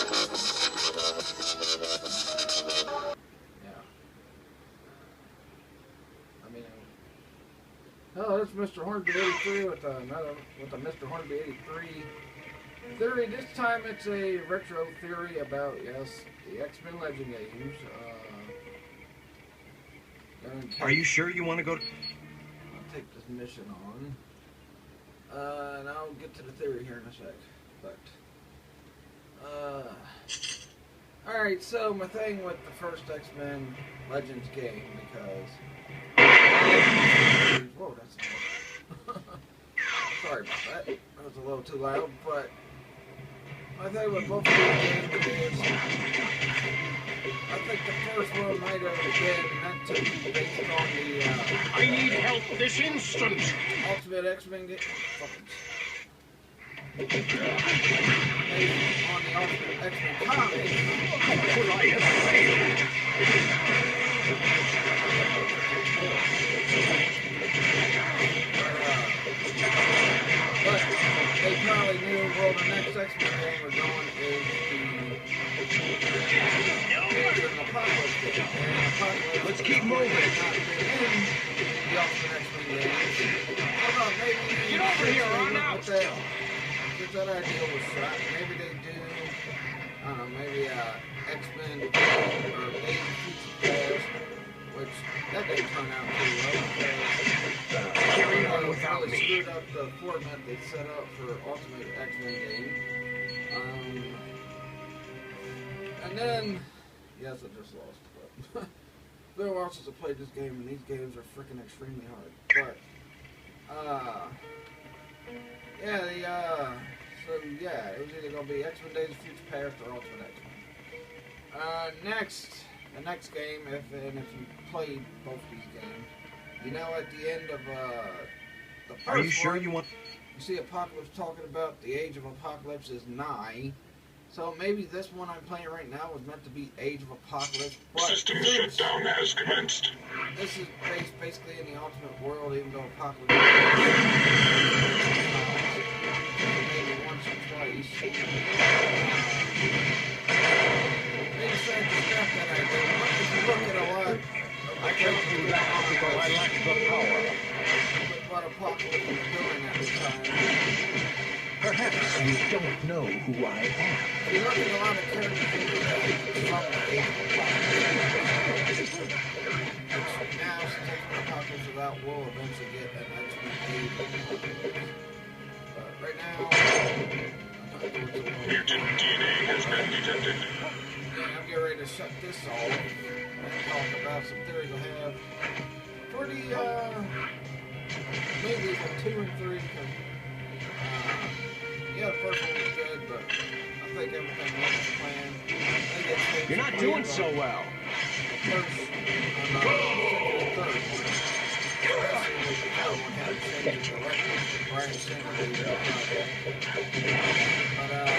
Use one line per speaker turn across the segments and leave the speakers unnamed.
Yeah. I mean, oh, it's Mr. Hornby 83 with a Mr. Hornby 83 theory. This time it's a retro theory about, yes, the X-Men Legend games.
Are you sure you want to go?
I'll take this mission on, and I'll get to the theory here in a sec. But alright, so my thing with the first X-Men Legends game, because whoa, that's sorry about that. That was a little too loud, but my thing with both of these games is I think the first one might have been meant to be based on the
I need help this instant!
Ultimate X-Men game. Based on the Ultimate X-Men comics.
How could I have failed?
But they probably knew where the next X-Men game was going is the Apocalypse game. And Apocalypse
Let's keep moving.
Not been in the Ultimate X-Men game. Hold on, maybe
Get over here, I'm out.
If that idea was shot, maybe they do, I don't know, maybe X-Men or Days of Future Past, which that didn't turn out too well because
Carry on
they
without
really
me.
screwed up the format they set up for Ultimate X-Men game. And then, yes, I just lost, but it's been a while since I played this game, and these games are freaking extremely hard. But, so yeah, it was either gonna be X-Men Days of Future Past or Ultimate X-Men. The next game, if you played both these games, you know at the end of the first
Are you sure
one,
you want?
you see Apocalypse talking about the age of Apocalypse is nigh. So maybe this one I'm playing right now was meant to be Age of Apocalypse, but
System shutdown has commenced.
this is basically in the Ultimate world, even though Apocalypse maybe once or twice. They decided to scrap that idea. But if you look at a lot,
I can't do that because I lack the power.
what Apocalypse was doing at the time.
Perhaps you don't know who I am.
If you look at a lot of characters from the Age of Apocalypse, which now, since Apocalypse is out, we'll eventually get an X-Men Age of Apocalypse. But right now,
Mutant DNA has been detected.
yeah, I'm getting ready to shut this off and talk about some theories I have for the movies of 2 and 3. Yeah, the first one was good, but I think everything went as planned.
You're not doing so well.
The first, the third one. Especially with the third one had to change the director, Brian Singer, who did the project. But,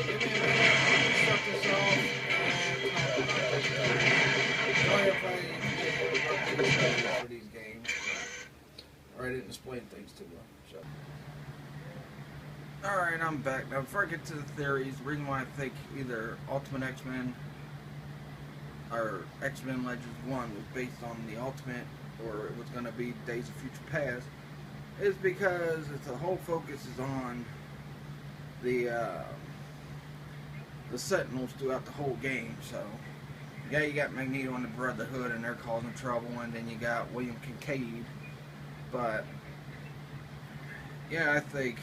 give me a minute, shut this off, and talk about this stuff. Sorry if I didn't for these games, or I didn't explain things too well. So. Alright, I'm back. Now, before I get to the theories, the reason why I think either Ultimate X-Men or X-Men Legends 1 was based on the Ultimate, or it was going to be Days of Future Past, is because the whole focus is on the Sentinels throughout the whole game. So, yeah, you got Magneto and the Brotherhood, and they're causing trouble, and then you got William Kincaid. But, yeah, I think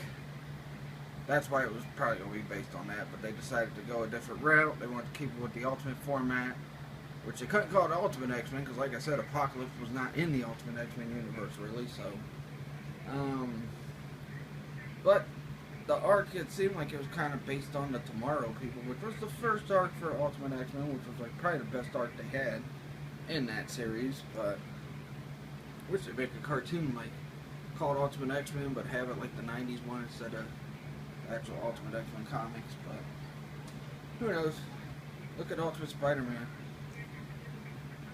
that's why it was probably going to be based on that, but they decided to go a different route. They wanted to keep it with the Ultimate format, which they couldn't call it Ultimate X-Men, because like I said, Apocalypse was not in the Ultimate X-Men universe, really, so. But the arc, it seemed like it was kind of based on the Tomorrow People, which was the first arc for Ultimate X-Men, which was like probably the best arc they had in that series, but wish they'd make a cartoon like called Ultimate X-Men, but have it like the 90s one instead of actual Ultimate X-Men comics. But who knows? Look at Ultimate Spider-Man.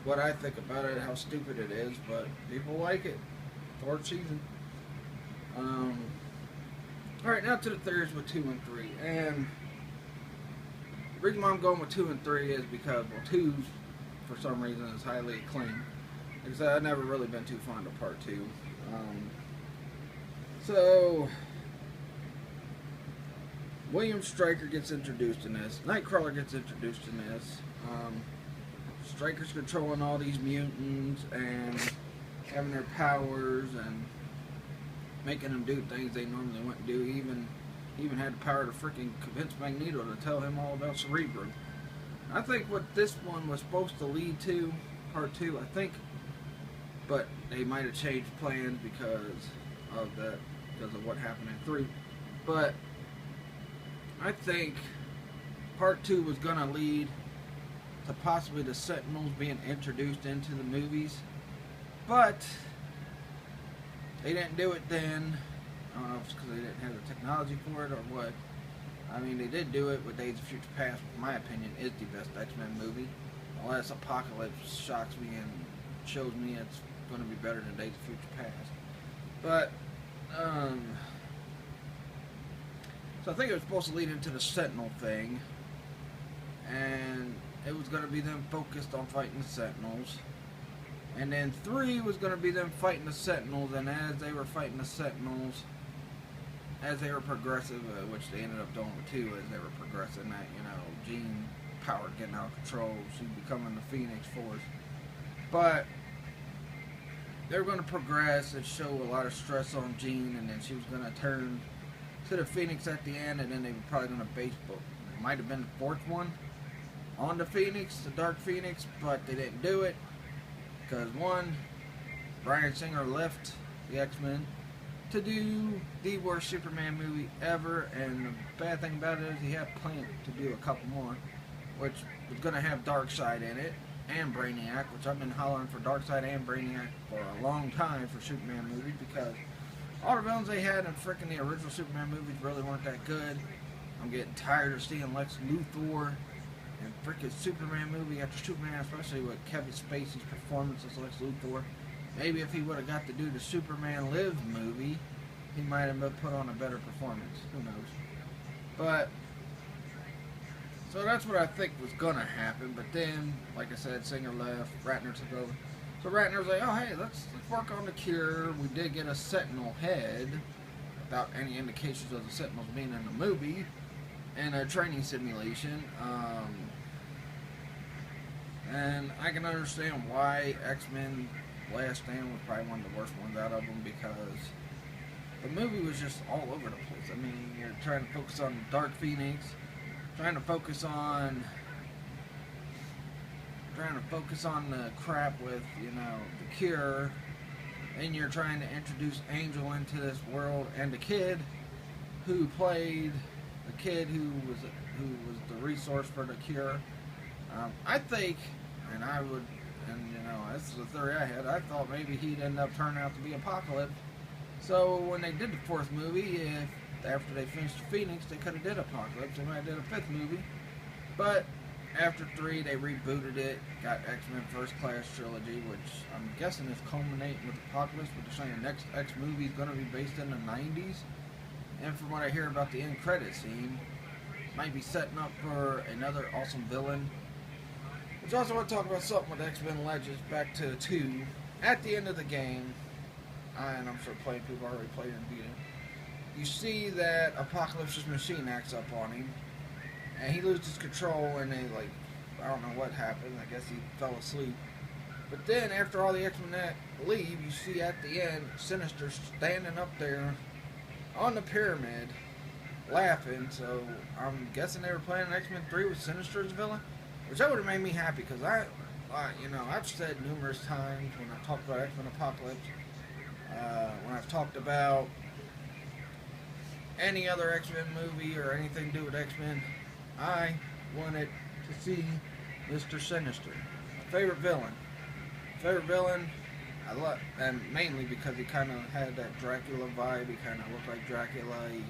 What I think about it, how stupid it is, but people like it. Fourth season. Alright, now to the theories with 2 and 3. And reason why I'm going with 2 and 3 is because, well, 2 for some reason is highly acclaimed. Because I've never really been too fond of part 2. So William Stryker gets introduced in this. Nightcrawler gets introduced in this. Stryker's controlling all these mutants and having their powers and making them do things they normally wouldn't do. Even had the power to freaking convince Magneto to tell him all about Cerebro. I think what this one was supposed to lead to, part 2, I think, but they might have changed plans because of what happened in 3. But I think part 2 was going to lead to possibly the Sentinels being introduced into the movies, but they didn't do it then. I don't know if it's because they didn't have the technology for it or what. I mean, they did do it with Days of Future Past, which in my opinion is the best X-Men movie. Unless Apocalypse shocks me and shows me it's going to be better than Days of Future Past. But, so I think it was supposed to lead into the Sentinel thing. And it was going to be them focused on fighting the Sentinels. And then 3 was going to be them fighting the Sentinels, and as they were fighting the Sentinels, as they were progressive, which they ended up doing with 2 as they were progressing, that, you know, Jean power getting out of control, she becoming the Phoenix Force. But they were going to progress and show a lot of stress on Jean, and then she was going to turn to the Phoenix at the end, and then they were probably going to base, it might have been the 4th one, on the Phoenix, the Dark Phoenix, but they didn't do it. Because one, Bryan Singer left the X-Men to do the worst Superman movie ever, and the bad thing about it is he had planned to do a couple more, which was going to have Darkseid in it, and Brainiac, which I've been hollering for Darkseid and Brainiac for a long time for Superman movies, because all the villains they had in frickin' the original Superman movies really weren't that good. I'm getting tired of seeing Lex Luthor and freaking Superman movie after Superman, especially with Kevin Spacey's performance as Lex Luthor. Maybe if he would have got to do the Superman Lives movie, he might have put on a better performance. Who knows? But, so that's what I think was going to happen. But then, like I said, Singer left, Ratner took over. So Ratner was like, oh hey, let's work on the cure. We did get a Sentinel head, without any indications of the Sentinels being in the movie, and a training simulation. And I can understand why X-Men Last Stand was probably one of the worst ones out of them, because the movie was just all over the place. I mean, you're trying to focus on Dark Phoenix, trying to focus on the crap with, you know, the cure, and you're trying to introduce Angel into this world, and the kid who played the kid who was the resource for the cure. I think, and you know, this is a theory I had, I thought maybe he'd end up turning out to be Apocalypse. So when they did the 4th movie, if after they finished Phoenix, they could have did Apocalypse. They might have did a 5th movie. But after 3, they rebooted it, got X-Men First Class trilogy, which I'm guessing is culminating with Apocalypse, but they're saying the next X movie is going to be based in the 90s. And from what I hear about the end credit scene, might be setting up for another awesome villain. Which I also want to talk about something with X-Men Legends back to 2. At the end of the game, and I'm sure plenty of people already played and beat it, you see that Apocalypse's machine acts up on him, and he loses control, and they, like, I don't know what happened, I guess he fell asleep. But then, after all the X-Men leave, you see at the end, Sinister standing up there on the pyramid, laughing, so I'm guessing they were playing X-Men 3 with Sinister as villain, which that would have made me happy, because you know, I've said numerous times when I've talked about X-Men Apocalypse, when I've talked about any other X-Men movie or anything to do with X-Men, I wanted to see Mr. Sinister. My favorite villain. I love, and mainly because he kind of had that Dracula vibe. He kind of looked like Dracula. He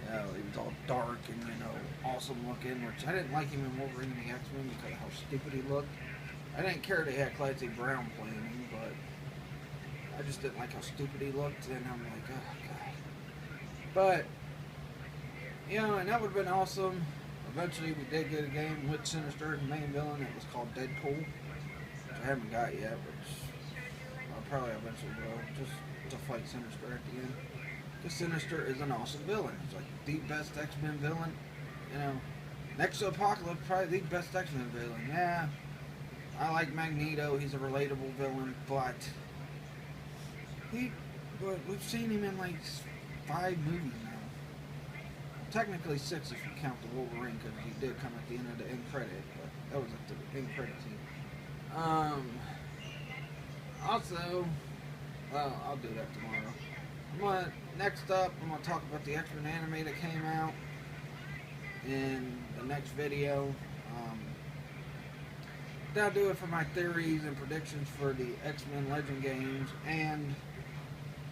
was all dark and, you know, awesome looking, which I didn't like him in Wolverine the X-Men because of how stupid he looked. I didn't care they had Clancy Brown playing him, but I just didn't like how stupid he looked, and I'm like, oh god. But, you know, and that would have been awesome. Eventually, we did get a game with Sinister as the main villain. It was called Deadpool, which I haven't got yet, which I'll probably eventually will, just to fight Sinister at the end. Because Sinister is an awesome villain. He's like the best X-Men villain. You know, next to Apocalypse, probably the best X-Men villain. Yeah, I like Magneto. He's a relatable villain, but we've seen him in like 5 movies now. Technically 6 if you count the Wolverine, because he did come at the end of the end credit, but that was at the end credit scene. Also, well, I'll do that tomorrow. Next up, I'm going to talk about the X-Men anime that came out in the next video. That'll do it for my theories and predictions for the X-Men Legend games and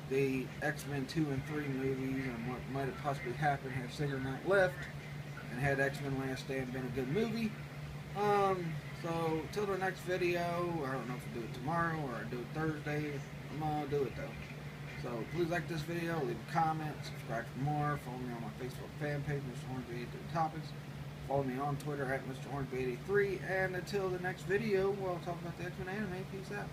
the X-Men 2 and 3 movies and what might have possibly happened had Singer not left and had X-Men Last Stand been a good movie. So till the next video, I don't know if I'll do it tomorrow or I'll do it Thursday. I'm gonna do it though. So please like this video, leave a comment, subscribe for more, follow me on my Facebook fan page, Mr. Hornsby 83 Topics. Follow me on Twitter at Mr. Hornsby 83, and until the next video, we'll talk about the X-Men anime. Peace out.